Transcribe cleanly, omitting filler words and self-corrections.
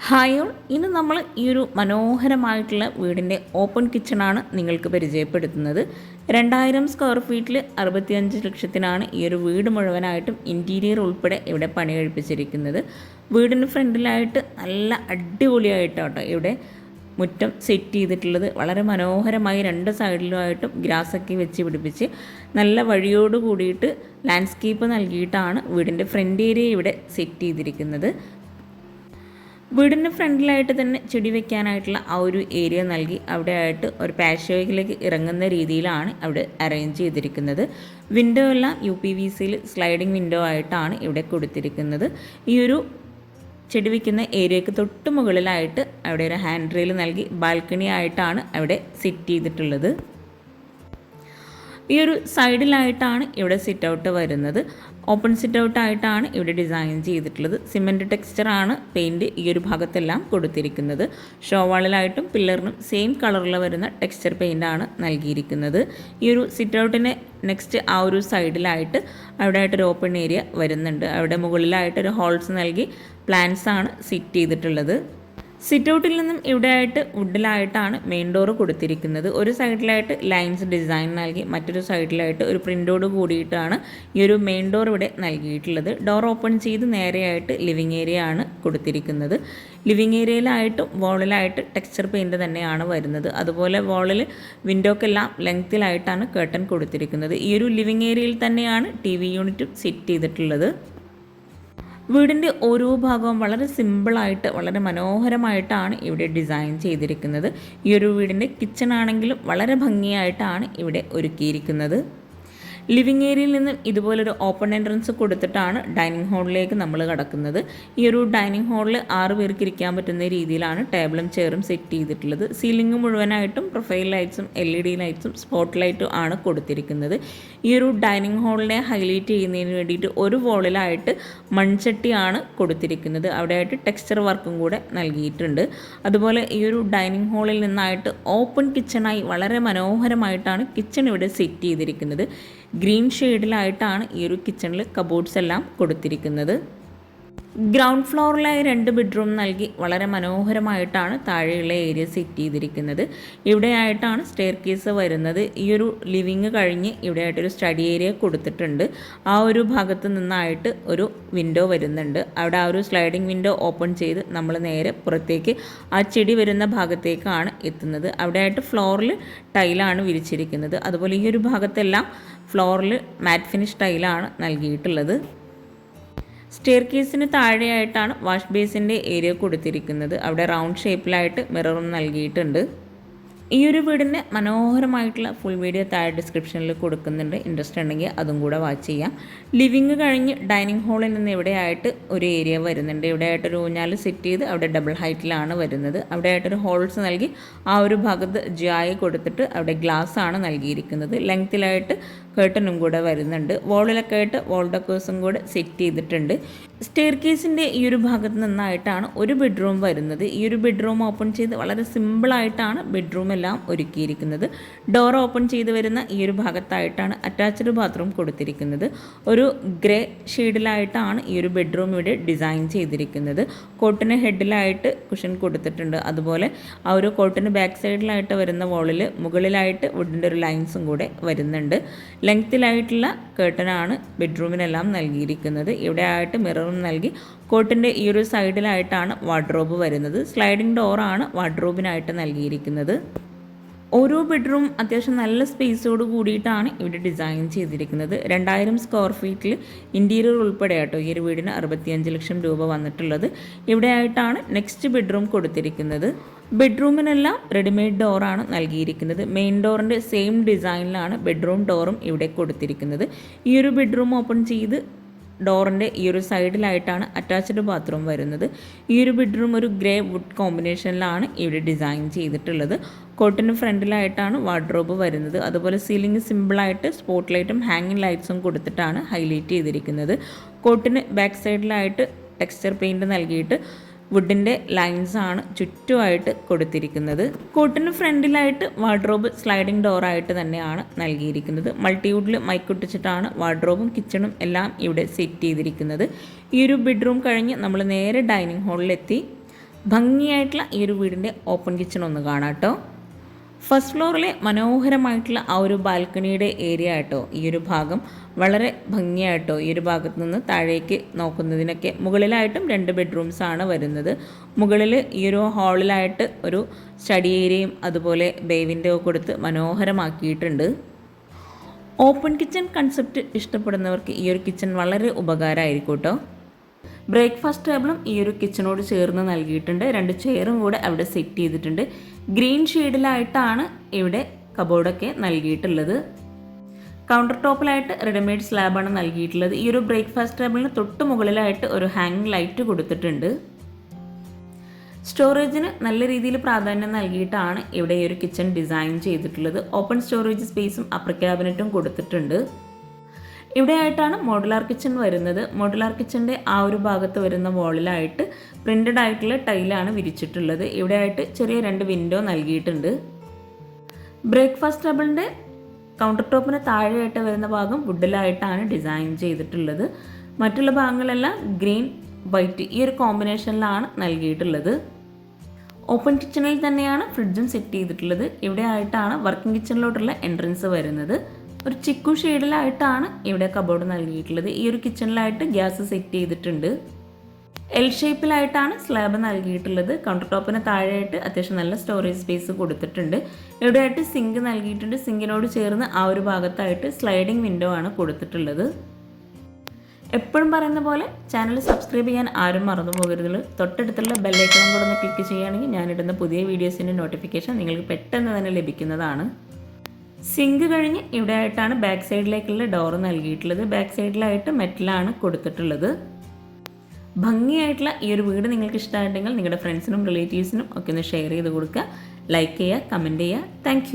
Hi all, ഇന്ന് നമ്മൾ ഈ ഒരു മനോഹരമായിട്ടുള്ള വീടിൻ്റെ ഓപ്പൺ കിച്ചണാണ് നിങ്ങൾക്ക് പരിചയപ്പെടുത്തുന്നത്. 2000 സ്ക്വയർ ഫീറ്റിൽ 65 ലക്ഷത്തിനാണ് ഈ ഒരു വീട് മുഴുവനായിട്ടും ഇൻറ്റീരിയർ ഉൾപ്പെടെ ഇവിടെ പണി കഴിപ്പിച്ചിരിക്കുന്നത്. വീടിന് ഫ്രണ്ടിലായിട്ട് നല്ല അടിപൊളിയായിട്ടാട്ടോ ഇവിടെ മുറ്റം സെറ്റ് ചെയ്തിട്ടുള്ളത്. വളരെ മനോഹരമായി രണ്ട് സൈഡിലുമായിട്ടും ഗ്രാസൊക്കെ വെച്ച് പിടിപ്പിച്ച് നല്ല വഴിയോട് കൂടിയിട്ട് ലാൻഡ്സ്കേപ്പ് നൽകിയിട്ടാണ് വീടിൻ്റെ ഫ്രണ്ട് ഏരിയ ഇവിടെ സെറ്റ് ചെയ്തിരിക്കുന്നത്. വീടിൻ്റെ ഫ്രണ്ടിലായിട്ട് തന്നെ ചെടി വെക്കാനായിട്ടുള്ള ആ ഒരു ഏരിയ നൽകി അവിടെ ആയിട്ട് ഒരു പാഷ്വേയിലേക്ക് ഇറങ്ങുന്ന രീതിയിലാണ് അവിടെ അറേഞ്ച് ചെയ്തിരിക്കുന്നത്. വിൻഡോ എല്ലാം UPVCയിൽ സ്ലൈഡിങ് വിൻഡോ ആയിട്ടാണ് ഇവിടെ കൊടുത്തിരിക്കുന്നത്. ഈ ഒരു ചെടി വയ്ക്കുന്ന ഏരിയയ്ക്ക് തൊട്ട് മുകളിലായിട്ട് അവിടെ ഒരു ഹാൻഡ് റെയിൽ നൽകി ബാൽക്കണി ആയിട്ടാണ് അവിടെ സെറ്റ് ചെയ്തിട്ടുള്ളത്. ഈ ഒരു സൈഡിലായിട്ടാണ് ഇവിടെ സിറ്റ് ഔട്ട് വരുന്നത്. ഓപ്പൺ സിറ്റ് ഔട്ട് ആയിട്ടാണ് ഇവിടെ ഡിസൈൻ ചെയ്തിട്ടുള്ളത്. സിമെൻറ്റ് ടെക്സ്ചറാണ് പെയിൻറ്റ് ഈ ഒരു ഭാഗത്തെല്ലാം കൊടുത്തിരിക്കുന്നത്. ഷോവാളിലായിട്ടും പില്ലറിനും സെയിം കളറിൽ വരുന്ന ടെക്സ്ചർ പെയിൻ്റാണ് നൽകിയിരിക്കുന്നത്. ഈ ഒരു സിറ്റ് ഔട്ടിന് നെക്സ്റ്റ് ആ ഒരു സൈഡിലായിട്ട് അവിടെ ആയിട്ടൊരു ഓപ്പൺ ഏരിയ വരുന്നുണ്ട്. അവിടെ മുകളിലായിട്ടൊരു ഹോൾസ് നൽകി പ്ലാന്റ്സ് ആണ് സെറ്റ് ചെയ്തിട്ടുള്ളത്. സിറ്റ് ഔട്ടിൽ നിന്നും ഇവിടെ ആയിട്ട് വുഡിലായിട്ടാണ് മെയിൻ ഡോറ് കൊടുത്തിരിക്കുന്നത്. ഒരു സൈഡിലായിട്ട് ലൈൻസ് ഡിസൈൻ നൽകി മറ്റൊരു സൈഡിലായിട്ട് ഒരു പ്രിൻ്റോട് കൂടിയിട്ടാണ് ഈ ഒരു മെയിൻ ഡോർ ഇവിടെ നൽകിയിട്ടുള്ളത്. ഡോർ ഓപ്പൺ ചെയ്ത് നേരെയായിട്ട് ലിവിങ് ഏരിയ ആണ് കൊടുത്തിരിക്കുന്നത്. ലിവിങ് ഏരിയയിലായിട്ടും വോളിലായിട്ട് ടെക്സ്ചർ പെയിൻറ്റ് തന്നെയാണ് വരുന്നത്. അതുപോലെ വോളിൽ വിൻഡോക്കെല്ലാം ലെങ്ത്തിലായിട്ടാണ് കേർട്ടൻ കൊടുത്തിരിക്കുന്നത്. ഈ ഒരു ലിവിങ് ഏരിയയിൽ തന്നെയാണ് TV യൂണിറ്റും സെറ്റ് ചെയ്തിട്ടുള്ളത്. വീടിൻ്റെ ഓരോ ഭാഗവും വളരെ സിമ്പിളായിട്ട് വളരെ മനോഹരമായിട്ടാണ് ഇവിടെ ഡിസൈൻ ചെയ്തിരിക്കുന്നത്. ഈ ഒരു വീടിൻ്റെ കിച്ചൺ ആണെങ്കിലും വളരെ ഭംഗിയായിട്ടാണ് ഇവിടെ ഒരുക്കിയിരിക്കുന്നത്. ലിവിങ് ഏരിയയിൽ നിന്നും ഇതുപോലൊരു ഓപ്പൺ എൻട്രൻസ് കൊടുത്തിട്ടാണ് ഡൈനിങ് ഹാളിലേക്ക് നമ്മൾ കടക്കുന്നത്. ഈ ഒരു ഡൈനിങ് ഹാളിൽ 6 പേർക്ക് ഇരിക്കാൻ പറ്റുന്ന രീതിയിലാണ് ടേബിളും ചെയറും സെറ്റ് ചെയ്തിട്ടുള്ളത്. സീലിംഗ് മുഴുവനായിട്ടും പ്രൊഫൈൽ ലൈറ്റ്സും LED ലൈറ്റ്സും സ്പോട്ട് ലൈറ്റും ആണ് കൊടുത്തിരിക്കുന്നത്. ഈ ഒരു ഡൈനിങ് ഹാളിനെ ഹൈലൈറ്റ് ചെയ്യുന്നതിന് വേണ്ടിയിട്ട് ഒരു വോളിലായിട്ട് മൺചട്ടിയാണ് കൊടുത്തിരിക്കുന്നത്. അവിടെയായിട്ട് ടെക്സ്ചർ വർക്കും കൂടെ നൽകിയിട്ടുണ്ട്. അതുപോലെ ഈ ഒരു ഡൈനിങ് ഹാളിൽ നിന്നായിട്ട് ഓപ്പൺ കിച്ചണായി വളരെ മനോഹരമായിട്ടാണ് കിച്ചൺ ഇവിടെ സെറ്റ് ചെയ്തിരിക്കുന്നത്. ഗ്രീൻ ഷെയ്ഡിലായിട്ടാണ് ഈ ഒരു കിച്ചണിൽ കബോർഡ്സ് എല്ലാം കൊടുത്തിരിക്കുന്നത്. ഗ്രൗണ്ട് ഫ്ലോറിലായി 2 ബെഡ്റൂം നൽകി വളരെ മനോഹരമായിട്ടാണ് താഴെയുള്ള ഏരിയ സെറ്റ് ചെയ്തിരിക്കുന്നത്. ഇവിടെയായിട്ടാണ് സ്റ്റെയർ കേസ് വരുന്നത്. ഈ ഒരു ലിവിങ് കഴിഞ്ഞ് ഇവിടെയായിട്ടൊരു സ്റ്റഡി ഏരിയ കൊടുത്തിട്ടുണ്ട്. ആ ഒരു ഭാഗത്ത് നിന്നായിട്ട് ഒരു വിൻഡോ വരുന്നുണ്ട്. അവിടെ ആ ഒരു സ്ലൈഡിങ് വിൻഡോ ഓപ്പൺ ചെയ്ത് നമ്മൾ നേരെ പുറത്തേക്ക് ആ ചെടി വരുന്ന ഭാഗത്തേക്കാണ് എത്തുന്നത്. അവിടെയായിട്ട് ഫ്ലോറിൽ ടൈലാണ് വിരിച്ചിരിക്കുന്നത്. അതുപോലെ ഈ ഒരു ഭാഗത്തെല്ലാം ഫ്ലോറിൽ മാറ്റ് ഫിനിഷ് ടൈലാണ് നൽകിയിട്ടുള്ളത്. സ്റ്റെയർ കേസിന് താഴെയായിട്ടാണ് വാഷ് ബേസിൻ്റെ ഏരിയ കൊടുത്തിരിക്കുന്നത്. അവിടെ റൗണ്ട് ഷേപ്പിലായിട്ട് മിററും നൽകിയിട്ടുണ്ട്. ഈ ഒരു വീടിൻ്റെ മനോഹരമായിട്ടുള്ള ഫുൾ വീഡിയോ താഴെ ഡിസ്ക്രിപ്ഷനിൽ കൊടുക്കുന്നുണ്ട്. ഇൻട്രസ്റ്റ് ഉണ്ടെങ്കിൽ അതും കൂടെ വാച്ച് ചെയ്യാം. ലിവിങ് കഴിഞ്ഞ് ഡൈനിങ് ഹാളിൽ നിന്ന് ഇവിടെയായിട്ട് ഒരു ഏരിയ വരുന്നുണ്ട്. ഇവിടെയായിട്ടൊരു ഊഞ്ഞാൽ സെറ്റ് ചെയ്ത് അവിടെ ഡബിൾ ഹൈറ്റിലാണ് വരുന്നത്. അവിടെയായിട്ടൊരു ഹോൾസ് നൽകി ആ ഒരു ഭാഗത്ത് ജായി കൊടുത്തിട്ട് അവിടെ ഗ്ലാസ് ആണ് നൽകിയിരിക്കുന്നത്. ലെങ്ത്തിലായിട്ട് കേർട്ടനും കൂടെ വരുന്നുണ്ട്. വോളിലൊക്കെ ആയിട്ട് വോൾ ഡെക്കേഴ്സും കൂടെ സെറ്റ് ചെയ്തിട്ടുണ്ട്. സ്റ്റെയർ കേസിൻ്റെ ഈ ഒരു ഭാഗത്ത് നിന്നായിട്ടാണ് ഒരു ബെഡ്റൂം വരുന്നത്. ഈ ഒരു ബെഡ്റൂം ഓപ്പൺ ചെയ്ത് വളരെ സിമ്പിളായിട്ടാണ് ബെഡ്റൂം എല്ലാം ഒരുക്കിയിരിക്കുന്നത്. ഡോർ ഓപ്പൺ ചെയ്ത് വരുന്ന ഈ ഒരു ഭാഗത്തായിട്ടാണ് അറ്റാച്ച്ഡ് ബാത്റൂം കൊടുത്തിരിക്കുന്നത്. ഒരു ഗ്രേ ഷെയ്ഡിലായിട്ടാണ് ഈ ഒരു ബെഡ്റൂം ഇവിടെ ഡിസൈൻ ചെയ്തിരിക്കുന്നത്. കോട്ടിന് ഹെഡിലായിട്ട് കുഷൻ കൊടുത്തിട്ടുണ്ട്. അതുപോലെ ആ ഒരു കോട്ടിന് ബാക്ക് സൈഡിലായിട്ട് വരുന്ന വോളിൽ മുകളിലായിട്ട് വുഡിൻ്റെ ഒരു ലൈൻസും കൂടെ വരുന്നുണ്ട്. ലെങ്ത്തിലായിട്ടുള്ള കേർട്ടനാണ് ബെഡ്റൂമിനെല്ലാം നൽകിയിരിക്കുന്നത്. ഇവിടെ ആയിട്ട് മിററും നൽകി കോട്ടിൻ്റെ ഈ ഒരു സൈഡിലായിട്ടാണ് വാർഡ്രോബ് വരുന്നത്. സ്ലൈഡിംഗ് ഡോറാണ് വാർഡ്രോബിനായിട്ട് നൽകിയിരിക്കുന്നത്. ഓരോ ബെഡ്റൂം അത്യാവശ്യം നല്ല സ്പേസോട് കൂടിയിട്ടാണ് ഇവിടെ ഡിസൈൻ ചെയ്തിരിക്കുന്നത്. 2000 സ്ക്വയർ ഫീറ്റിൽ ഇൻറ്റീരിയർ ഉൾപ്പെടെ ആട്ടോ ഈ ഒരു വീടിന് 65 ലക്ഷം രൂപ വന്നിട്ടുള്ളത്. ഇവിടെയായിട്ടാണ് നെക്സ്റ്റ് ബെഡ്റൂം കൊടുത്തിരിക്കുന്നത്. ബെഡ്റൂമിനെല്ലാം റെഡിമെയ്ഡ് ഡോറാണ് നൽകിയിരിക്കുന്നത്. മെയിൻ ഡോറിൻ്റെ സെയിം ഡിസൈനിലാണ് ബെഡ്റൂം ഡോറും ഇവിടെ കൊടുത്തിരിക്കുന്നത്. ഈ ഒരു ബെഡ്റൂം ഓപ്പൺ ചെയ്ത് ഡോറിൻ്റെ ഈ ഒരു സൈഡിലായിട്ടാണ് അറ്റാച്ച്ഡ് ബാത്റൂം വരുന്നത്. ഈ ഒരു ബെഡ്റൂം ഒരു ഗ്രേ വുഡ് കോമ്പിനേഷനിലാണ് ഇവിടെ ഡിസൈൻ ചെയ്തിട്ടുള്ളത്. കോട്ടിന് ഫ്രണ്ടിലായിട്ടാണ് വാർഡ്രോബ് വരുന്നത്. അതുപോലെ സീലിംഗ് സിമ്പിളായിട്ട് സ്പോട്ട് ലൈറ്റും ഹാങ്ങിങ് ലൈറ്റ്സും കൊടുത്തിട്ടാണ് ഹൈലൈറ്റ് ചെയ്തിരിക്കുന്നത്. കോട്ടിന് ബാക്ക് സൈഡിലായിട്ട് ടെക്സ്ചർ പെയിൻറ്റ് നൽകിയിട്ട് വുഡിൻ്റെ ലൈൻസ് ആണ് ചുറ്റുമായിട്ട് കൊടുത്തിരിക്കുന്നത്. കൂട്ടിന് ഫ്രണ്ടിലായിട്ട് വാർഡ്രോബ് സ്ലൈഡിംഗ് ഡോറായിട്ട് തന്നെയാണ് നൽകിയിരിക്കുന്നത്. മൾട്ടിവുഡിൽ മൈക്കൊട്ടിച്ചിട്ടാണ് വാർഡ്രോബും കിച്ചണും എല്ലാം ഇവിടെ സെറ്റ് ചെയ്തിരിക്കുന്നത്. ഈ ഒരു ബെഡ്റൂം കഴിഞ്ഞ് നമ്മൾ നേരെ ഡൈനിങ് ഹാളിലെത്തി. ഭംഗിയായിട്ടുള്ള ഈ ഒരു വീടിൻ്റെ ഓപ്പൺ കിച്ചൺ ഒന്ന് കാണാം കേട്ടോ. ഫസ്റ്റ് ഫ്ലോറിലെ മനോഹരമായിട്ടുള്ള ആ ഒരു ബാൽക്കണിയുടെ ഏരിയ ആയിട്ടോ ഈ ഒരു ഭാഗം വളരെ ഭംഗിയായിട്ടോ ഈ ഒരു ഭാഗത്ത് നിന്ന് താഴേക്ക് നോക്കുന്നതിനൊക്കെ മുകളിലായിട്ടും 2 ബെഡ്റൂംസ് ആണ് വരുന്നത്. മുകളിൽ ഈ ഒരു ഹാളിലായിട്ട് ഒരു സ്റ്റഡി ഏരിയയും അതുപോലെ ബേ വിൻഡോ കൊടുത്ത് മനോഹരമാക്കിയിട്ടുണ്ട്. ഓപ്പൺ കിച്ചൺ കൺസെപ്റ്റ് ഇഷ്ടപ്പെടുന്നവർക്ക് ഈ ഒരു കിച്ചൺ വളരെ ഉപകാരമായിരിക്കും കേട്ടോ. ബ്രേക്ക്ഫാസ്റ്റ് ടേബിളും ഈ ഒരു കിച്ചണോട് ചേർന്ന് നൽകിയിട്ടുണ്ട്. 2 ചെയറും കൂടെ അവിടെ സെറ്റ് ചെയ്തിട്ടുണ്ട്. ഗ്രീൻ ഷെയ്ഡിലായിട്ടാണ് ഇവിടെ കബോർഡൊക്കെ നൽകിയിട്ടുള്ളത്. കൗണ്ടർ ടോപ്പിലായിട്ട് റെഡിമെയ്ഡ് സ്ലാബാണ് നൽകിയിട്ടുള്ളത്. ഈ ഒരു ബ്രേക്ക്ഫാസ്റ്റ് ടേബിളിന് തൊട്ട് മുകളിലായിട്ട് ഒരു ഹാങ്ങിങ് ലൈറ്റ് കൊടുത്തിട്ടുണ്ട്. സ്റ്റോറേജിന് നല്ല രീതിയിൽ പ്രാധാന്യം നൽകിയിട്ടാണ് ഇവിടെ ഈ ഒരു കിച്ചൺ ഡിസൈൻ ചെയ്തിട്ടുള്ളത്. ഓപ്പൺ സ്റ്റോറേജ് സ്പേസും അപ്പർ ക്യാബിനറ്റും കൊടുത്തിട്ടുണ്ട്. ഇവിടെ ആയിട്ടാണ് മോഡുലാർ കിച്ചൺ വരുന്നത്. മോഡുലാർ കിച്ചൻ്റെ ആ ഒരു ഭാഗത്ത് വരുന്ന വോളിലായിട്ട് പ്രിൻ്റഡ് ആയിട്ടുള്ള ടൈലാണ് വിരിച്ചിട്ടുള്ളത്. ഇവിടെ ആയിട്ട് ചെറിയ 2 വിൻഡോ നൽകിയിട്ടുണ്ട്. ബ്രേക്ക്ഫാസ്റ്റ് ടേബിളിൻ്റെ കൗണ്ടർ ടോപ്പിന് താഴെയായിട്ട് വരുന്ന ഭാഗം വുഡിലായിട്ടാണ് ഡിസൈൻ ചെയ്തിട്ടുള്ളത്. മറ്റുള്ള ഭാഗങ്ങളെല്ലാം ഗ്രീൻ വൈറ്റ് ഈ ഒരു കോമ്പിനേഷനിലാണ് നൽകിയിട്ടുള്ളത്. ഓപ്പൺ കിച്ചണിൽ തന്നെയാണ് ഫ്രിഡ്ജും സെറ്റ് ചെയ്തിട്ടുള്ളത്. ഇവിടെ ആയിട്ടാണ് വർക്കിംഗ് കിച്ചണിലോട്ടുള്ള എൻട്രൻസ് വരുന്നത്. ഒരു ചിക്കു ഷെയ്ഡിലായിട്ടാണ് ഇവിടെ കബോർഡ് നൽകിയിട്ടുള്ളത്. ഈ ഒരു കിച്ചണിലായിട്ട് ഗ്യാസ് സെറ്റ് ചെയ്തിട്ടുണ്ട്. എൽ ഷേപ്പിലായിട്ടാണ് സ്ലാബ് നൽകിയിട്ടുള്ളത്. കൗണ്ടർ ടോപ്പിന് താഴെയായിട്ട് അത്യാവശ്യം നല്ല സ്റ്റോറേജ് സ്പേസ് കൊടുത്തിട്ടുണ്ട്. ഇവിടെയായിട്ട് സിങ്ക് നൽകിയിട്ടുണ്ട്. സിങ്കിനോട് ചേർന്ന് ആ ഒരു ഭാഗത്തായിട്ട് സ്ലൈഡിംഗ് വിൻഡോ ആണ് കൊടുത്തിട്ടുള്ളത്. എപ്പോഴും പറയുന്ന പോലെ ചാനൽ സബ്സ്ക്രൈബ് ചെയ്യാൻ ആരും മറന്നു പോകരുത്. തൊട്ടടുത്തുള്ള ബെല്ലൈക്കണും കൂടെ ഒന്ന് ക്ലിക്ക് ചെയ്യുകയാണെങ്കിൽ ഞാനിടുന്ന പുതിയ വീഡിയോസിൻ്റെ നോട്ടിഫിക്കേഷൻ നിങ്ങൾക്ക് പെട്ടെന്ന് തന്നെ ലഭിക്കുന്നതാണ്. സിങ്ക് കഴിഞ്ഞ് ഇവിടെ ആയിട്ടാണ് ബാക്ക് സൈഡിലേക്കുള്ള ഡോർ നൽകിയിട്ടുള്ളത്. ബാക്ക് സൈഡിലായിട്ട് മെറ്റലാണ് കൊടുത്തിട്ടുള്ളത്. ഭംഗിയായിട്ടുള്ള ഈ ഒരു വീട് നിങ്ങൾക്ക് ഇഷ്ടമായിട്ടുണ്ടെങ്കിൽ നിങ്ങളുടെ ഫ്രണ്ട്സിനും റിലേറ്റീവ്സിനും ഒക്കെ ഒന്ന് ഷെയർ ചെയ്ത് കൊടുക്കുക. ലൈക്ക് ചെയ്യുക, കമൻറ്റ് ചെയ്യുക. താങ്ക്